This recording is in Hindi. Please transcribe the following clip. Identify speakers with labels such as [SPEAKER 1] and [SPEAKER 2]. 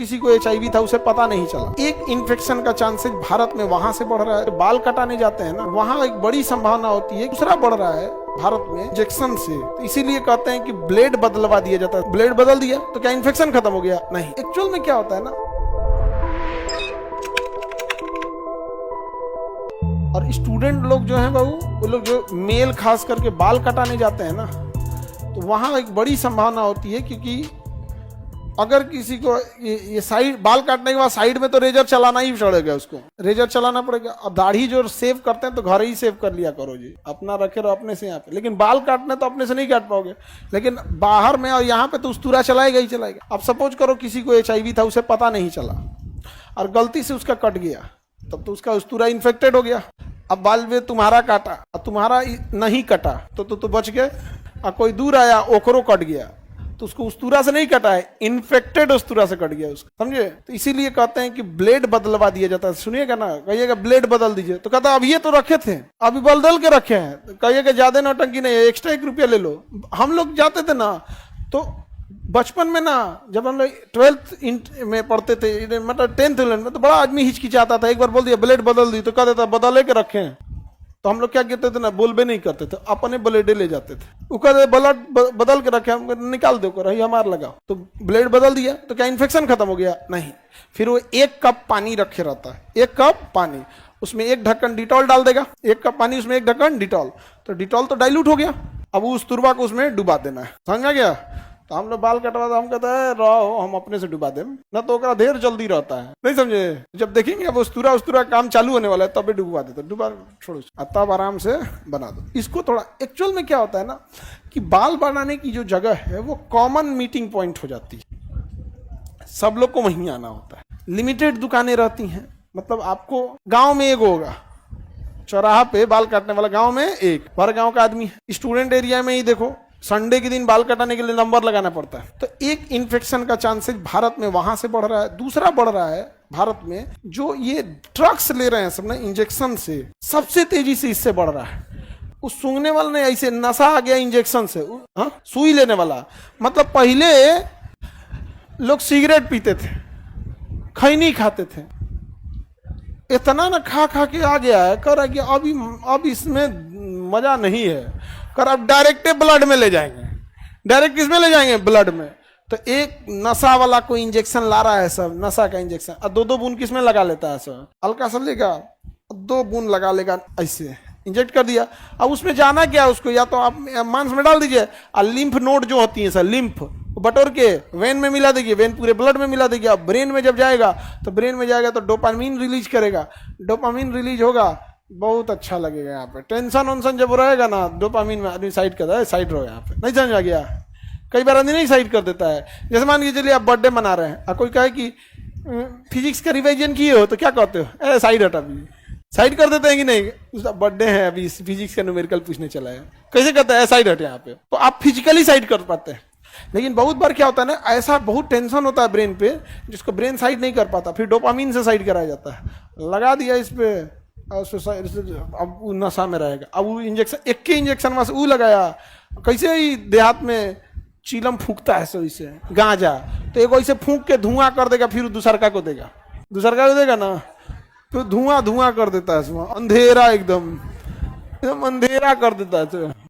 [SPEAKER 1] किसी को एचआईवी था उसे पता नहीं चला। एक इन्फेक्शन का चांसेस भारत में वहां से बढ़ रहा है। बाल कटाने जाते हैं ना, वहां एक बड़ी संभावना होती है। दूसरा बढ़ रहा है भारत में इंजेक्शन से, तो इसीलिए कहते हैं कि ब्लेड बदलवा दिया जाता है। ब्लेड बदल दिया तो क्या इन्फेक्शन खत्म हो गया? नहीं। एक्चुअल में क्या होता है ना, और स्टूडेंट लोग जो हैं बाबू, वो लोग जो मेल खास करके बाल कटाने जाते हैं ना, तो वहां एक बड़ी संभावना होती है, क्योंकि अगर किसी को ये साइड बाल काटने के बाद साइड में तो रेजर चलाना ही पड़ेगा, उसको रेजर चलाना पड़ेगा। और दाढ़ी जो सेव करते हैं तो घर ही सेव कर लिया करो जी, अपना रखे रहो अपने से यहाँ पे। लेकिन बाल काटने तो अपने से नहीं काट पाओगे, लेकिन बाहर में और यहाँ पे तो उस्तूरा चलाएगा ही चलाएगा। अब सपोज करो किसी को एचआईवी था, उसे पता नहीं चला और गलती से उसका कट गया, तब तो उसका उस्तूरा इन्फेक्टेड हो गया। अब बाल में तुम्हारा काटा और तुम्हारा नहीं कटा तो बच गए, और कोई दूर आया ओकरो कट गया, तो उसको उस्तूरा से नहीं कटा है, इन्फेक्टेड उस्तूरा से कट गया उसको, समझे? तो इसीलिए कहते हैं कि ब्लेड बदलवा दिया जाता है। सुनिएगा ना, कहिएगा ब्लेड बदल दीजिए, तो कहता अब ये तो रखे थे, अभी बदल के रखे हैं। तो कहिएगा ज्यादा नौटंकी नहीं है, एक्स्ट्रा 1 रुपया ले लो। हम लोग जाते थे ना, तो बचपन में ना, जब हम लोग 12th में पढ़ते थे, मतलब 10th में, तो बड़ा आदमी हिचकिचाता था। एक बार बोल दिया ब्लेड बदल दी, तो कह देता बदले के रखे हैं। तो हम लोग क्या कहते थे ना, बोलबे नहीं करते थे, अपने ब्लेडे ले जाते थे। वो कहते ब्लेड बदल के रखे, हम निकाल दो कर हमारा लगाओ। तो ब्लेड बदल दिया तो क्या इन्फेक्शन खत्म हो गया? नहीं। फिर वो 1 कप पानी रखे रहता है, 1 कप पानी, उसमें 1 ढक्कन डिटॉल डाल देगा। 1 कप पानी, उसमें 1 ढक्कन डिटॉल, तो डिटॉल तो डाइल्यूट हो गया। अब उस तुरबा को उसमें डुबा देना है, समझ आ गया? तो हम लोग बाल कटवा, हम कहते हैं रहो हम अपने से डुबा दें ना, तो ओकरा ढेर जल्दी रहता है, नहीं समझे? जब देखेंगे अब उस्तूरा काम चालू होने वाला है, तब भी डुबा देते, डुबा छोड़ो, तब आराम से बना दो इसको। थोड़ा एक्चुअल में क्या होता है ना, कि बाल बनाने की जो जगह है वो कॉमन मीटिंग पॉइंट हो जाती है, सब लोग को वहीं आना होता है। लिमिटेड दुकानें रहती हैं, मतलब आपको गाँव में एक होगा चौराहा पे बाल काटने वाला, गाँव में एक, हर गाँव का आदमी है। स्टूडेंट एरिया में ही देखो, संडे के दिन बाल कटाने के लिए नंबर लगाना पड़ता है। तो एक इन्फेक्शन का चांसेस भारत में वहां से बढ़ रहा है। दूसरा बढ़ रहा है भारत में जो ये ड्रग्स ले रहे हैं सब ना, इंजेक्शन से सबसे तेजी से इससे बढ़ रहा है। उस सूंघने वाला ने ऐसे नशा आ गया इंजेक्शन से, सुई लेने वाला। मतलब पहले लोग सिगरेट पीते थे, खैनी खाते थे, इतना ना खा खा के आ गया है, कर कि अब इसमें मजा नहीं है, कर अब डायरेक्ट ब्लड में ले जाएंगे। डायरेक्ट किसमें ले जाएंगे? ब्लड में। तो एक नशा वाला कोई इंजेक्शन ला रहा है, सब नशा का इंजेक्शन, और 2-2 बूंद किसमें लगा लेता है, सब हल्का सा लेगा, 2 बूंद लगा लेगा, ऐसे इंजेक्ट कर दिया। अब उसमें जाना क्या उसको, या तो आप मांस में डाल दीजिए, और लिम्फ नोड जो होती है सर, लिम्फ बटोर के वेन में मिला देगी, वेन पूरे ब्लड में मिला देगी। अब ब्रेन में जब जाएगा तो ब्रेन में जाएगा तो डोपामीन रिलीज करेगा, डोपामीन रिलीज होगा, बहुत अच्छा लगेगा। यहाँ पे टेंशन वंशन जब रहेगा ना, डोपामीन में आदमी साइड करता है, साइड रहो यहाँ पे, नहीं समझ आ गया? कई बार आदमी नहीं साइड कर देता है। जैसे मान के चलिए आप बर्थडे मना रहे हैं और कोई कहे कि फिजिक्स का रिवीजन किए हो, तो क्या कहते हो? अरे साइड हटा, अभी साइड कर देते हैं कि नहीं? उसका बर्थडे है, अभी फिजिक्स का न्यूमेरिकल पूछने चला है, कैसे कहते हैं साइड हटे यहाँ पे? तो आप फिजिकली साइड कर पाते हैं। लेकिन बहुत बार क्या होता है ना, ऐसा बहुत टेंशन होता है ब्रेन पे, जिसको ब्रेन साइड नहीं कर पाता, फिर डोपामीन से साइड कराया जाता है। लगा दिया इस पे, अब वो नशा में रहेगा। अब वो इंजेक्शन, एक के इंजेक्शन में से वो लगाया, कैसे ही देहात में चीलम फूकता है सो इसे गांजा, तो एक वैसे फूंक के धुआं कर देगा, फिर दूसरका को देगा ना, तो धुआं कर देता है, अंधेरा एकदम अंधेरा कर देता है।